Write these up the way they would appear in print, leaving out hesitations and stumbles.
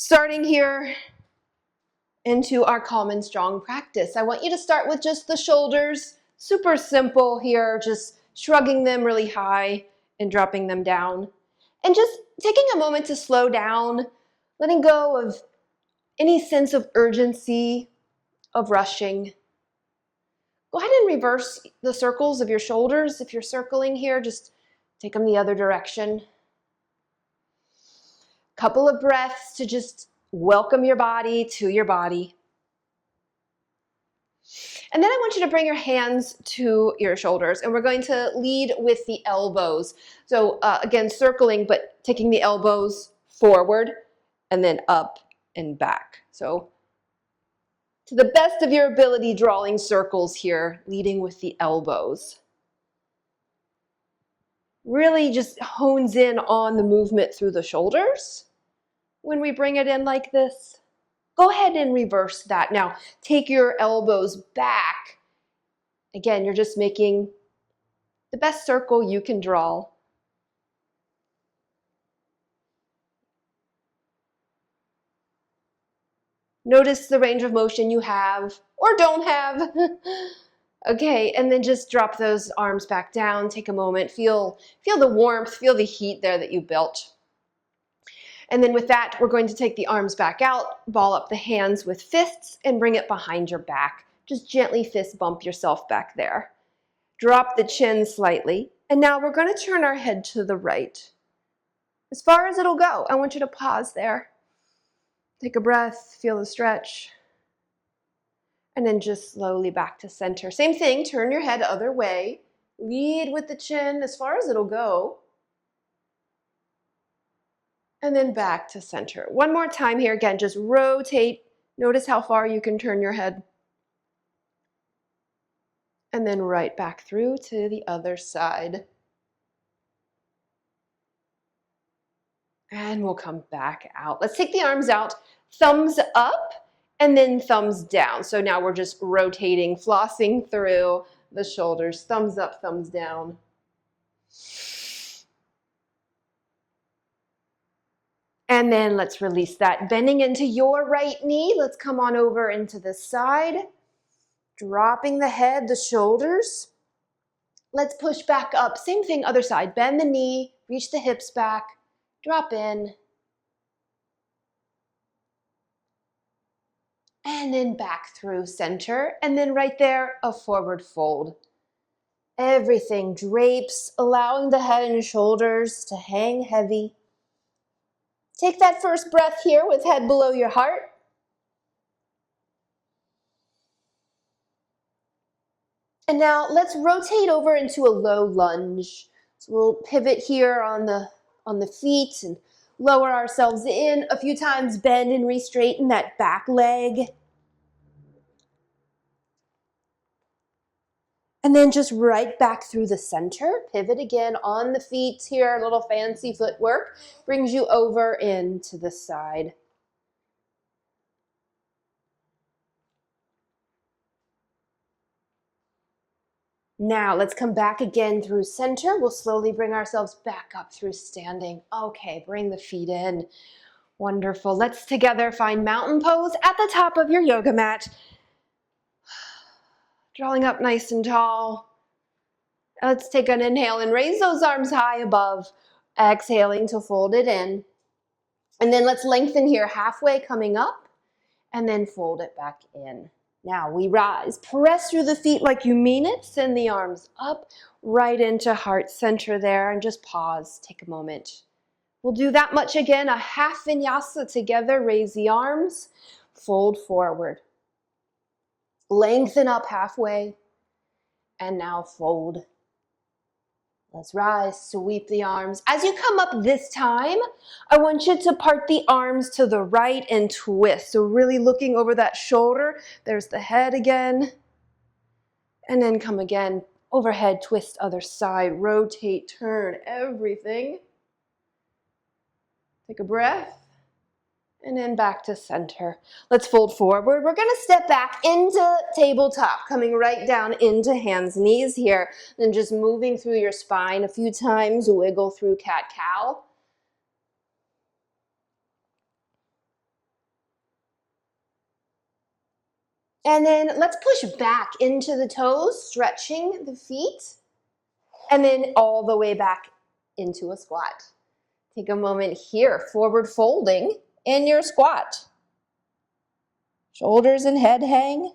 Starting here into our calm and strong practice. I want you to start with just the shoulders. Super simple here, just shrugging them really high and dropping them down. And just taking a moment to slow down, letting go of any sense of urgency, of rushing. Go ahead and reverse the circles of your shoulders. If you're circling here, just take them the other direction. Couple of breaths to just welcome your body to your body. And then I want you to bring your hands to your shoulders, and we're going to lead with the elbows. So again, circling, but taking the elbows forward and then up and back. So to the best of your ability, drawing circles here, leading with the elbows. Really just hones in on the movement through the shoulders when we bring it in like this. Go ahead and reverse that. Now, take your elbows back. Again, you're just making the best circle you can draw. Notice the range of motion you have or don't have. Okay, and then just drop those arms back down. Take a moment. Feel the warmth, feel the heat there that you built. And then with that, we're going to take the arms back out, ball up the hands with fists, and bring it behind your back. Just gently fist bump yourself back there. Drop the chin slightly. And now we're going to turn our head to the right. As far as it'll go, I want you to pause there. Take a breath, feel the stretch. And then just slowly back to center. Same thing, turn your head the other way. Lead with the chin as far as it'll go. And then back to center. One more time here. Again, just rotate. Notice how far you can turn your head. And then right back through to the other side. And we'll come back out. Let's take the arms out. Thumbs up and then thumbs down. So now we're just rotating, flossing through the shoulders. Thumbs up, thumbs down. And then let's release that. Bending into your right knee. Let's come on over into the side. Dropping the head, the shoulders. Let's push back up. Same thing, other side. Bend the knee, reach the hips back, drop in. And then back through center. And then right there, a forward fold. Everything drapes, allowing the head and shoulders to hang heavy. Take that first breath here with head below your heart. And now let's rotate over into a low lunge. So we'll pivot here on the feet and lower ourselves in a few times, bend and re-straighten that back leg. And then just right back through the center. Pivot again on the feet here, a little fancy footwork. Brings you over into the side. Now let's come back again through center. We'll slowly bring ourselves back up through standing. Okay, bring the feet in. Wonderful. Let's together find mountain pose at the top of your yoga mat. Drawing up nice and tall. Let's take an inhale and raise those arms high above. Exhaling to fold it in. And then let's lengthen here, halfway coming up, and then fold it back in. Now we rise. Press through the feet like you mean it. Send the arms up, right into heart center there, and just pause. Take a moment. We'll do that much again, a half vinyasa together. Raise the arms, fold forward. Lengthen up halfway, and now fold. Let's rise, sweep the arms. As you come up this time, I want you to part the arms to the right and twist. So really looking over that shoulder. There's the head again. And then come again, overhead, twist other side, rotate, turn, everything. Take a breath. And then back to center. Let's fold forward. We're going to step back into tabletop, coming right down into hands, knees here. Then just moving through your spine a few times, wiggle through cat-cow. And then let's push back into the toes, stretching the feet, and then all the way back into a squat. Take a moment here, forward folding in your squat. Shoulders and head hang.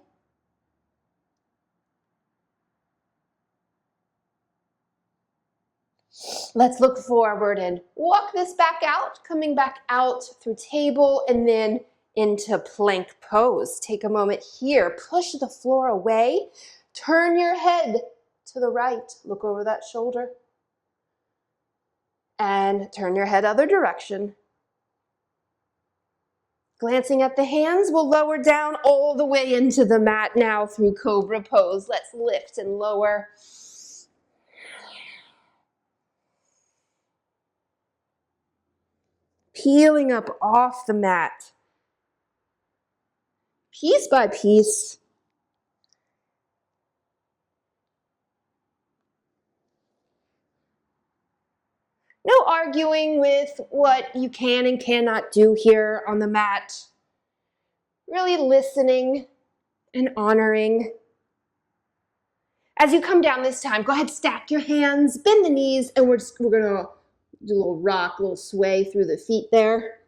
Let's look forward and walk this back out, coming back out through table and then into plank pose. Take a moment here, push the floor away, turn your head to the right, look over that shoulder, and turn your head other direction. Glancing at the hands, we'll lower down all the way into the mat now through cobra pose. Let's lift and lower. Peeling up off the mat, piece by piece. No arguing with what you can and cannot do here on the mat. Really listening and honoring. As you come down this time, go ahead, stack your hands, bend the knees, and we're gonna do a little rock, a little sway through the feet there.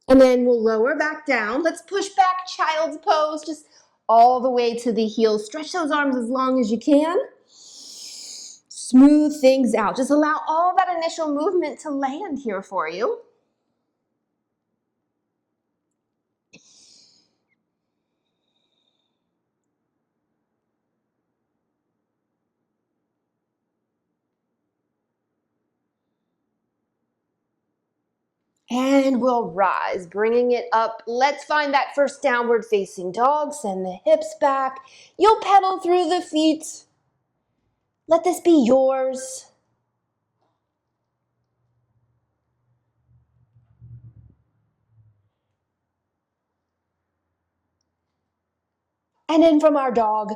And then we'll lower back down. Let's push back, child's pose, just all the way to the heels. Stretch those arms as long as you can. Smooth things out. Just allow all that initial movement to land here for you. And we'll rise, bringing it up. Let's find that first downward facing dog. Send the hips back. You'll pedal through the feet. Let this be yours. And then from our dog,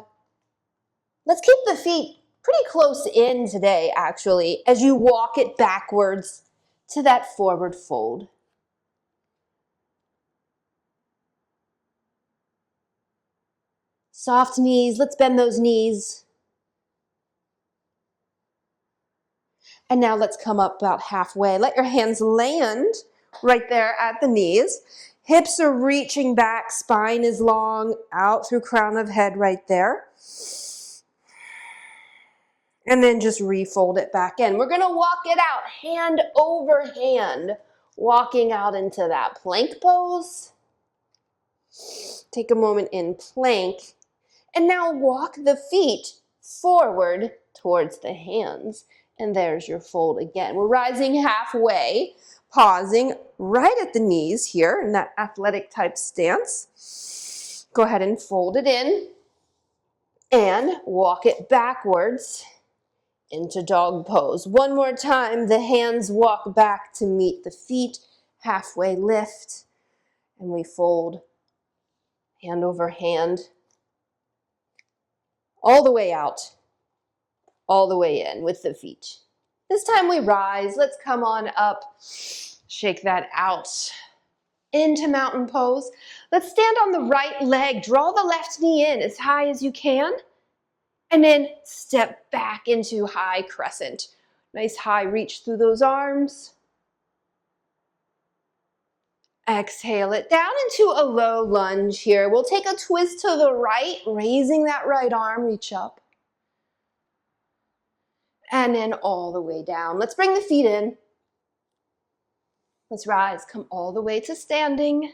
let's keep the feet pretty close in today, actually, as you walk it backwards to that forward fold. Soft knees, let's bend those knees. And now let's come up about halfway. Let your hands land right there at the knees. Hips are reaching back, spine is long, out through crown of head right there. And then just refold it back in. We're gonna walk it out, hand over hand, walking out into that plank pose. Take a moment in plank. And now walk the feet forward towards the hands. And there's your fold again. We're rising halfway, pausing right at the knees here in that athletic type stance. Go ahead and fold it in and walk it backwards into dog pose. One more time, the hands walk back to meet the feet, halfway lift, and we fold hand over hand, all the way out, all the way in with the feet. This time we rise. Let's come on up. Shake that out into mountain pose. Let's stand on the right leg. Draw the left knee in as high as you can. And then step back into high crescent. Nice high reach through those arms. Exhale it down into a low lunge here. We'll take a twist to the right, raising that right arm, reach up. And then all the way down. Let's bring the feet in. Let's rise, come all the way to standing.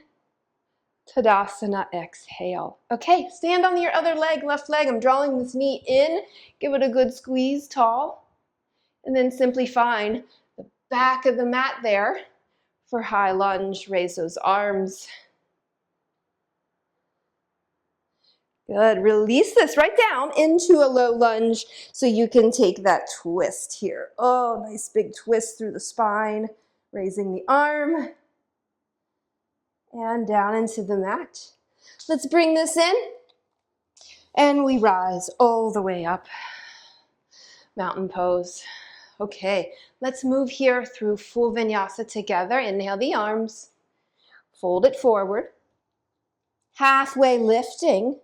Tadasana, exhale. Okay, stand on your other leg, left leg. I'm drawing this knee in. Give it a good squeeze, tall. And then simply find the back of the mat there for high lunge. Raise those arms. Good. Release this right down into a low lunge so you can take that twist here. Oh, nice big twist through the spine. Raising the arm and down into the mat. Let's bring this in and we rise all the way up. Mountain pose. Okay, let's move here through full vinyasa together. Inhale the arms, fold it forward, halfway lifting,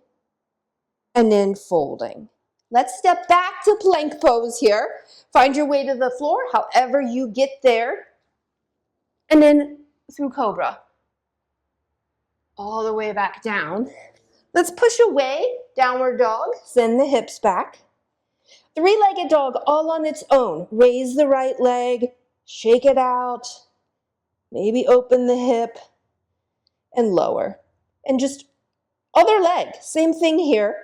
and then folding. Let's step back to plank pose here. Find your way to the floor, however you get there. And then through cobra. All the way back down. Let's push away, downward dog, send the hips back. Three-legged dog all on its own. Raise the right leg, shake it out, maybe open the hip, and lower. And just other leg, same thing here.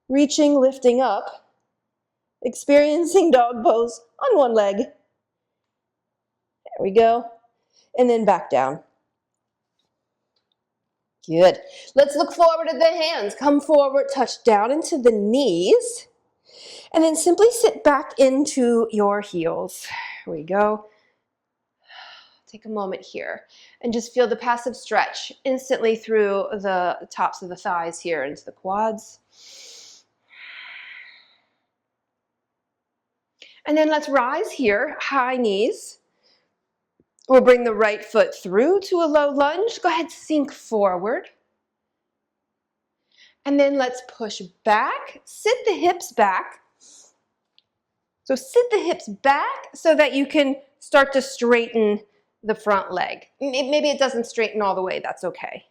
Reaching, lifting up, experiencing dog pose on one leg. There we go. And then back down. Good. Let's look forward at the hands. Come forward, touch down into the knees. And then simply sit back into your heels. Here we go. Take a moment here and just feel the passive stretch instantly through the tops of the thighs here into the quads. And then let's rise here, high knees. We'll bring the right foot through to a low lunge. Go ahead, sink forward. And then let's push back, sit the hips back. So sit the hips back so that you can start to straighten the front leg. Maybe it doesn't straighten all the way, that's okay.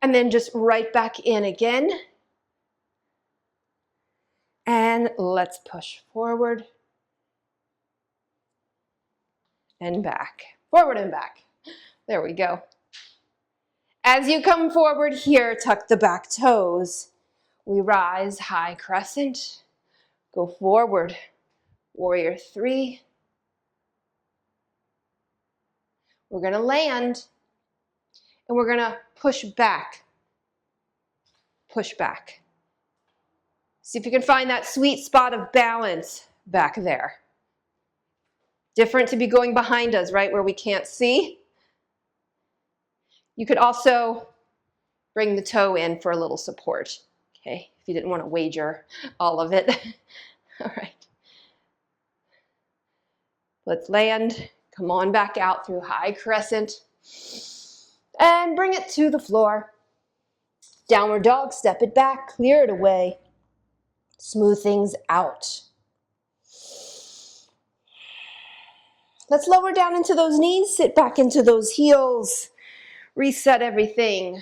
And then just right back in again. And let's push forward and back. Forward and back. There we go. As you come forward here, tuck the back toes. We rise, high crescent. Go forward, warrior three. We're going to land, and we're going to push back. Push back. See if you can find that sweet spot of balance back there. Different to be going behind us, right, where we can't see. You could also bring the toe in for a little support, okay, if you didn't want to wager all of it. All right. Let's land. Come on back out through high crescent. And bring it to the floor. Downward dog, step it back, clear it away. Smooth things out. Let's lower down into those knees, sit back into those heels. Reset everything.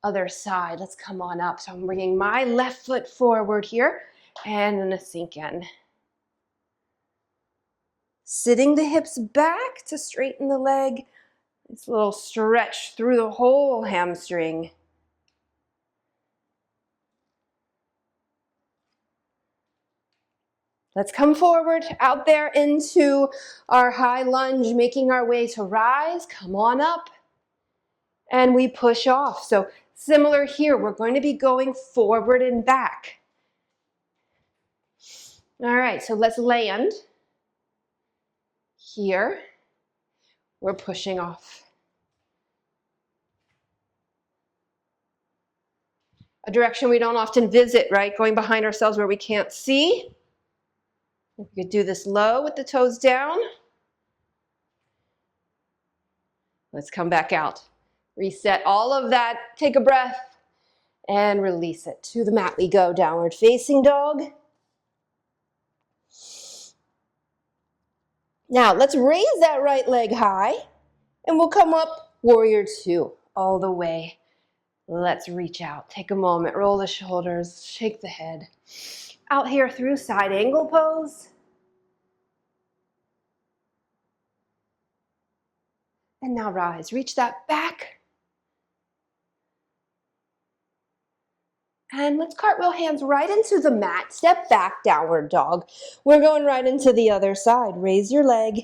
Other side, let's come on up. So I'm bringing my left foot forward here and I'm gonna sink in. Sitting the hips back to straighten the leg. It's a little stretch through the whole hamstring. Let's come forward out there into our high lunge, making our way to rise. Come on up. And we push off. So similar here, we're going to be going forward and back. All right, so let's land. Here, we're pushing off. A direction we don't often visit, right? Going behind ourselves where we can't see. We could do this low with the toes down. Let's come back out. Reset all of that. Take a breath and release it. To the mat we go. Downward facing dog. Now, let's raise that right leg high, and we'll come up warrior two all the way. Let's reach out. Take a moment. Roll the shoulders. Shake the head. Out here through side angle pose. And now rise. Reach that back. And let's cartwheel hands right into the mat. Step back, downward dog. We're going right into the other side. Raise your leg.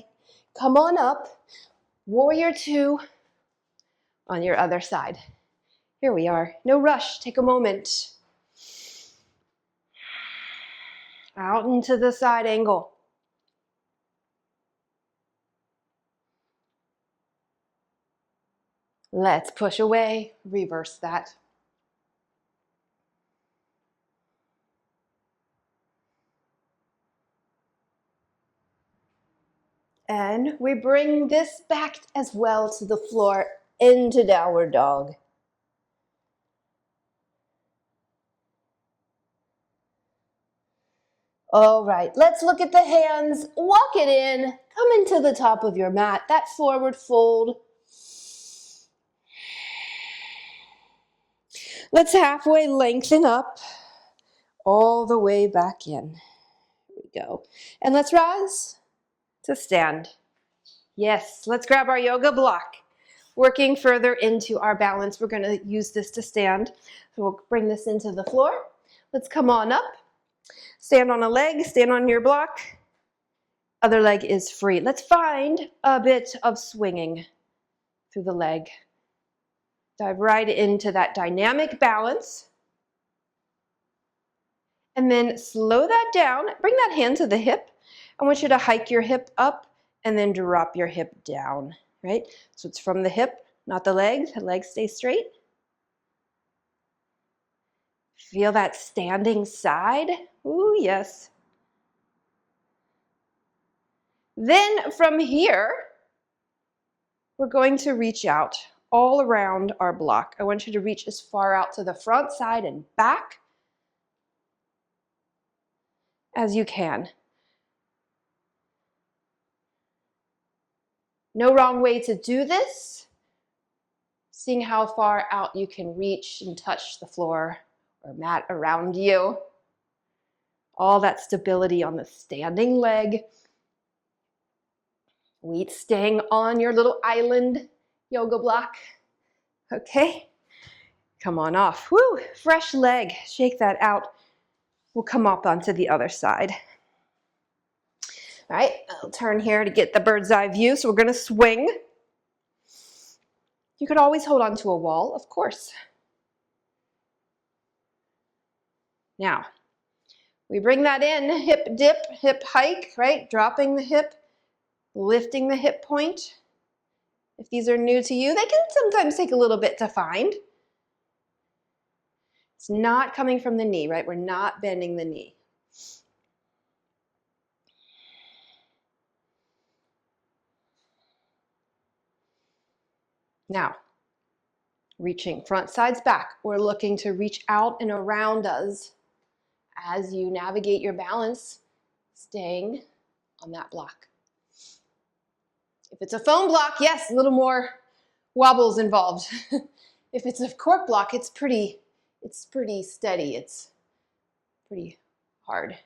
Come on up. Warrior two on your other side. Here we are. No rush. Take a moment. Out into the side angle. Let's push away. Reverse that. And we bring this back as well to the floor into downward dog. All right, let's look at the hands. Walk it in. Come into the top of your mat, that forward fold. Let's halfway lengthen up, all the way back in. Here we go. And let's rise to stand. Yes, let's grab our yoga block. Working further into our balance, we're going to use this to stand. So we'll bring this into the floor. Let's come on up. Stand on a leg, stand on your block. Other leg is free. Let's find a bit of swinging through the leg. Dive right into that dynamic balance. And then slow that down. Bring that hand to the hip. I want you to hike your hip up and then drop your hip down, right? So it's from the hip, not the legs. The legs stay straight. Feel that standing side. Ooh, yes. Then from here, we're going to reach out all around our block. I want you to reach as far out to the front side and back as you can. No wrong way to do this. Seeing how far out you can reach and touch the floor or mat around you. All that stability on the standing leg. Weight staying on your little island yoga block. Okay, come on off. Woo, fresh leg. Shake that out. We'll come up onto the other side. All right, I'll turn here to get the bird's eye view. So we're going to swing. You could always hold on to a wall, of course. Now, we bring that in, hip dip, hip hike, right? Dropping the hip, lifting the hip point. If these are new to you, they can sometimes take a little bit to find. It's not coming from the knee, right? We're not bending the knee. Now, reaching front, sides, back. We're looking to reach out and around us as you navigate your balance, staying on that block. If it's a foam block, yes, a little more wobbles involved. If it's a cork block, it's pretty steady. It's pretty hard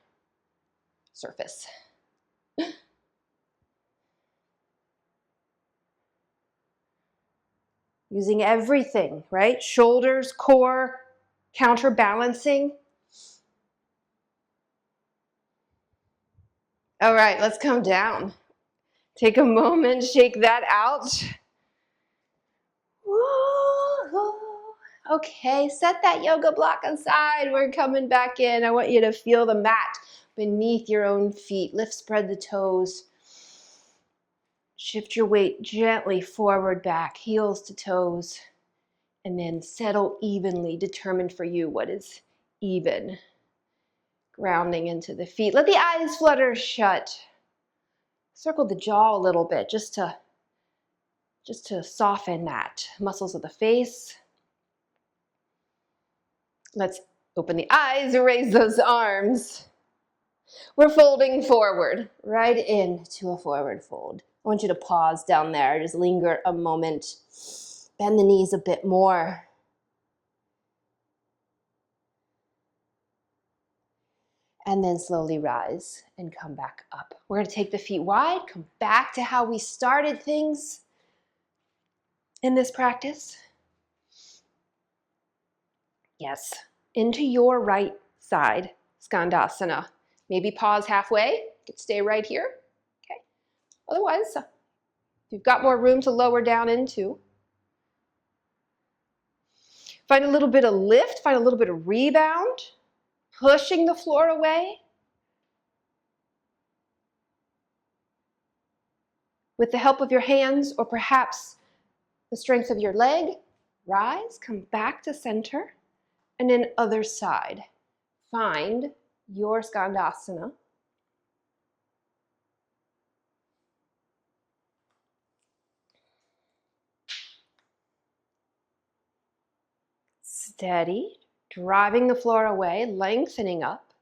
surface. Using everything, right? Shoulders, core, counterbalancing. All right, let's come down. Take a moment, shake that out. Okay, set that yoga block aside. We're coming back in. I want you to feel the mat beneath your own feet. Lift, spread the toes. Shift your weight gently forward, back, heels to toes. And then settle evenly, determined for you what is even. Grounding into the feet. Let the eyes flutter shut. Circle the jaw a little bit just to soften that. Muscles of the face. Let's open the eyes, raise those arms. We're folding forward, right into a forward fold. I want you to pause down there, just linger a moment. Bend the knees a bit more. And then slowly rise and come back up. We're going to take the feet wide, come back to how we started things in this practice. Yes, into your right side, Skandasana. Maybe pause halfway, you could stay right here. Okay. Otherwise, if you've got more room to lower down into, find a little bit of lift, find a little bit of rebound, pushing the floor away. With the help of your hands or perhaps the strength of your leg, rise, come back to center, and then other side. Find your Skandasana. Steady, driving the floor away, lengthening up.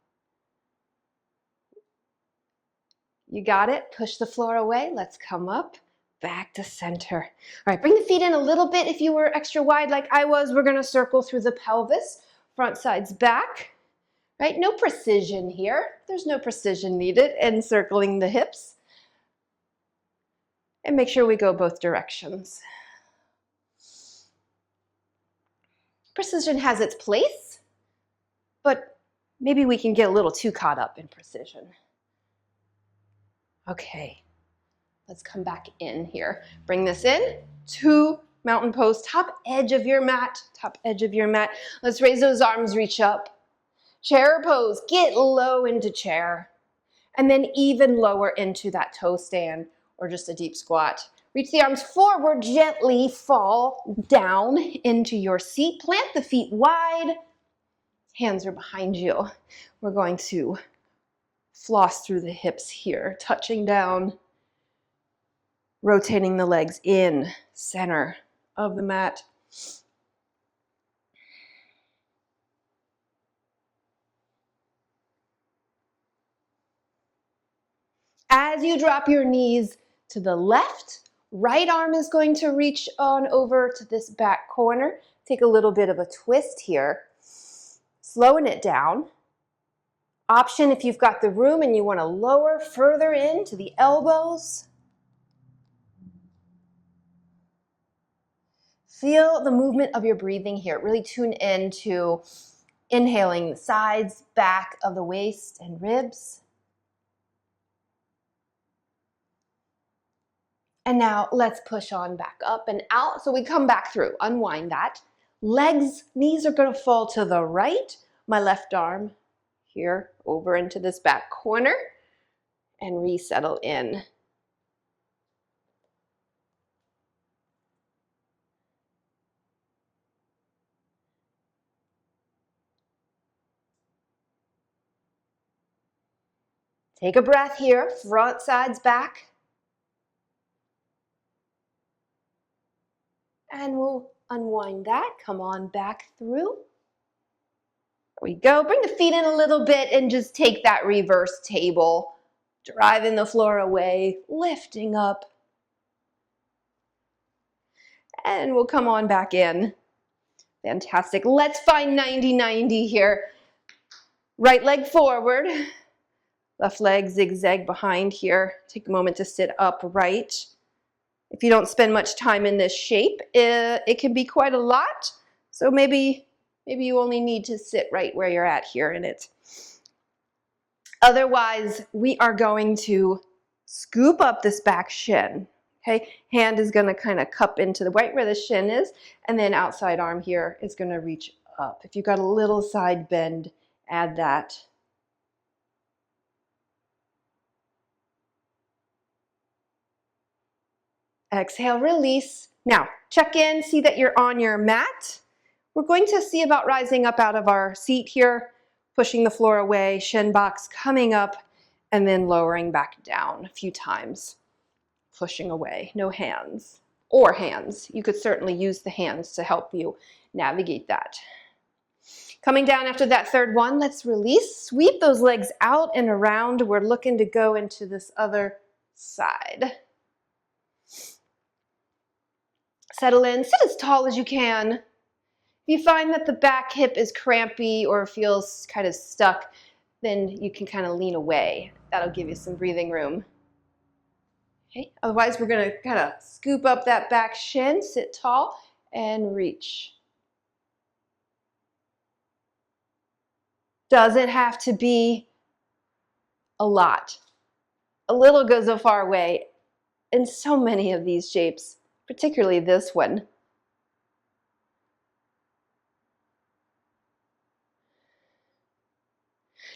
You got it. Push the floor away. Let's come up, back to center. All right, bring the feet in a little bit. If you were extra wide like I was, we're going to circle through the pelvis, front sides back. Right? No precision here. There's no precision needed in circling the hips. And make sure we go both directions. Precision has its place, but maybe we can get a little too caught up in precision. Okay, let's come back in here. Bring this in to mountain pose, top edge of your mat, top edge of your mat. Let's raise those arms, reach up. Chair pose, get low into chair, and then even lower into that toe stand or just a deep squat. Reach the arms forward, gently fall down into your seat. Plant the feet wide, hands are behind you. We're going to floss through the hips here, touching down, rotating the legs in, center of the mat. As you drop your knees to the left, right arm is going to reach on over to this back corner. Take a little bit of a twist here, slowing it down. Option if you've got the room and you want to lower further into the elbows. Feel the movement of your breathing here. Really tune in to inhaling the sides, back of the waist and ribs. And now let's push on back up and out. So we come back through, unwind that. Legs, knees are going to fall to the right. My left arm here over into this back corner and resettle in. Take a breath here, front sides back. And we'll unwind that, come on back through. There we go, bring the feet in a little bit and just take that reverse table. Driving the floor away, lifting up. And we'll come on back in. Fantastic, let's find 90-90 here. Right leg forward, left leg zigzag behind here. Take a moment to sit upright. If you don't spend much time in this shape, it can be quite a lot. So maybe you only need to sit right where you're at here in it. Otherwise, we are going to scoop up this back shin. Okay, hand is going to kind of cup into the right where the shin is, and then outside arm here is going to reach up. If you've got a little side bend, add that. Exhale, release. Now, check in, see that you're on your mat. We're going to see about rising up out of our seat here, pushing the floor away, shin box coming up, and then lowering back down a few times. Pushing away, no hands. Or hands. You could certainly use the hands to help you navigate that. Coming down after that third one, let's release. Sweep those legs out and around. We're looking to go into this other side. Settle in, sit as tall as you can. If you find that the back hip is crampy or feels kind of stuck, then you can kind of lean away. That'll give you some breathing room. Okay. Otherwise, we're going to kind of scoop up that back shin, sit tall, and reach. Doesn't have to be a lot. A little goes a far way in so many of these shapes, particularly this one.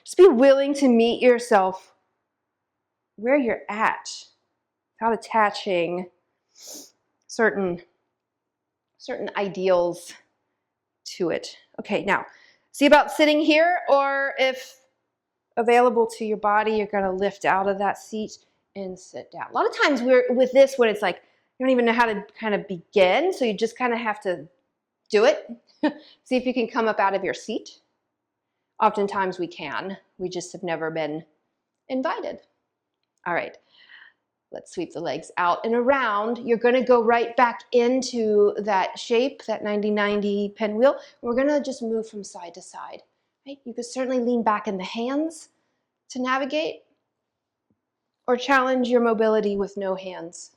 Just be willing to meet yourself where you're at without attaching certain ideals to it. Okay, now see about sitting here, or if available to your body, you're going to lift out of that seat and sit down. A lot of times we're with this when it's like you don't even know how to kind of begin, so you just kind of have to do it. See if you can come up out of your seat. Oftentimes we can. We just have never been invited. All right. Let's sweep the legs out and around. You're going to go right back into that shape, that 90-90 pinwheel. We're going to just move from side to side. Right? You could certainly lean back in the hands to navigate, or challenge your mobility with no hands.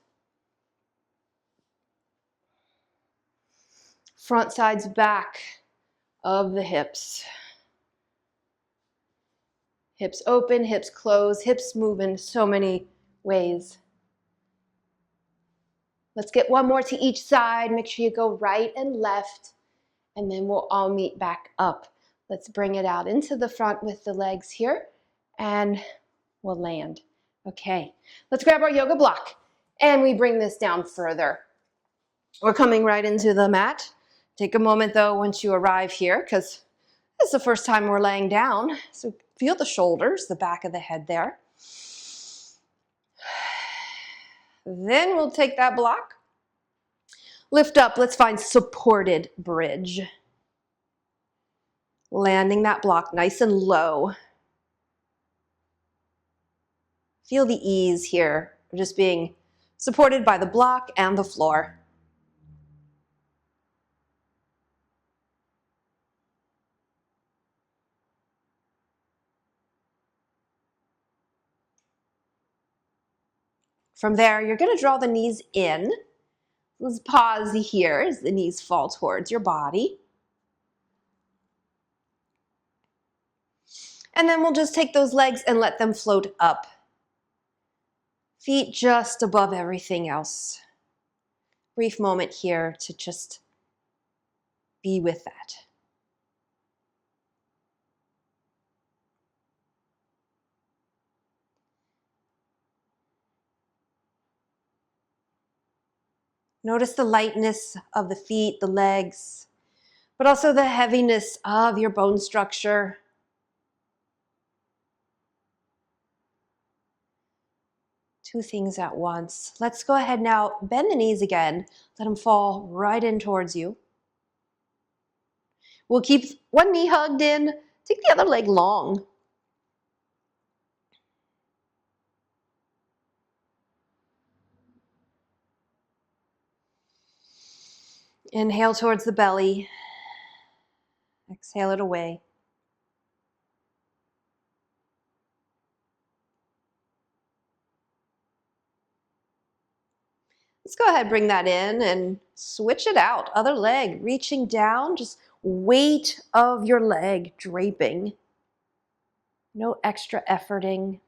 Front sides back of the hips. Hips open, hips close, hips move in so many ways. Let's get one more to each side. Make sure you go right and left, and then we'll all meet back up. Let's bring it out into the front with the legs here, and we'll land. Okay, let's grab our yoga block, and we bring this down further. We're coming right into the mat. Take a moment though once you arrive here, because this is the first time we're laying down. So feel the shoulders, the back of the head there. Then we'll take that block, lift up. Let's find supported bridge. Landing that block nice and low. Feel the ease here, just being supported by the block and the floor. From there, you're going to draw the knees in. Let's pause here as the knees fall towards your body. And then we'll just take those legs and let them float up. Feet just above everything else. Brief moment here to just be with that. Notice the lightness of the feet, the legs, but also the heaviness of your bone structure. Two things at once. Let's go ahead now, bend the knees again. Let them fall right in towards you. We'll keep one knee hugged in. Take the other leg long. Inhale towards the belly. Exhale it away. Let's go ahead, bring that in and switch it out. Other leg, reaching down, just weight of your leg draping. No extra efforting.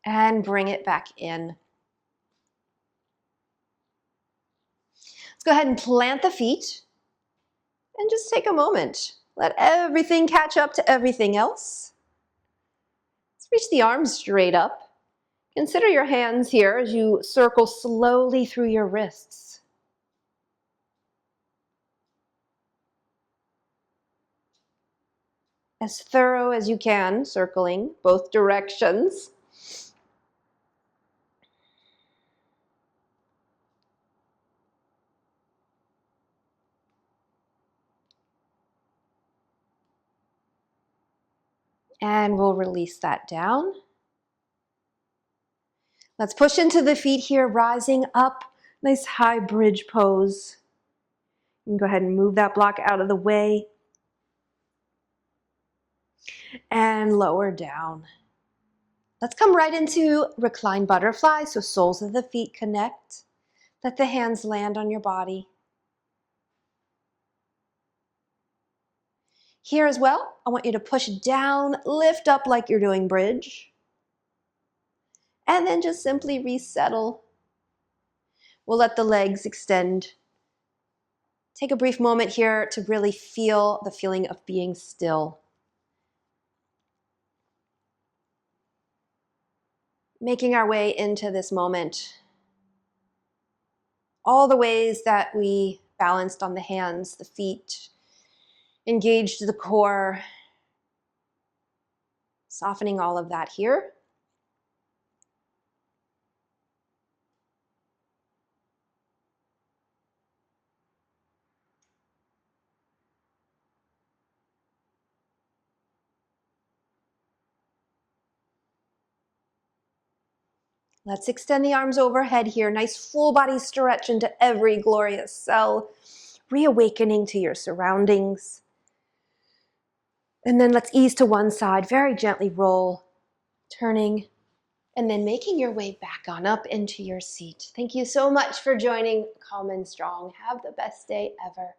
And bring it back in. Let's go ahead and plant the feet and just take a moment. Let everything catch up to everything else. Let's reach the arms straight up. Consider your hands here as you circle slowly through your wrists. As thorough as you can, circling both directions. And we'll release that down. Let's push into the feet here, rising up. Nice high bridge pose. You can go ahead and move that block out of the way. And lower down. Let's come right into reclined butterfly, so soles of the feet connect. Let the hands land on your body. Here as well, I want you to push down, lift up like you're doing bridge. And then just simply resettle. We'll let the legs extend. Take a brief moment here to really feel the feeling of being still. Making our way into this moment. All the ways that we balanced on the hands, the feet, engaged the core, softening all of that here. Let's extend the arms overhead here. Nice full body stretch into every glorious cell, reawakening to your surroundings. And then let's ease to one side, very gently roll, turning, and then making your way back on up into your seat. Thank you so much for joining Calm and Strong. Have the best day ever.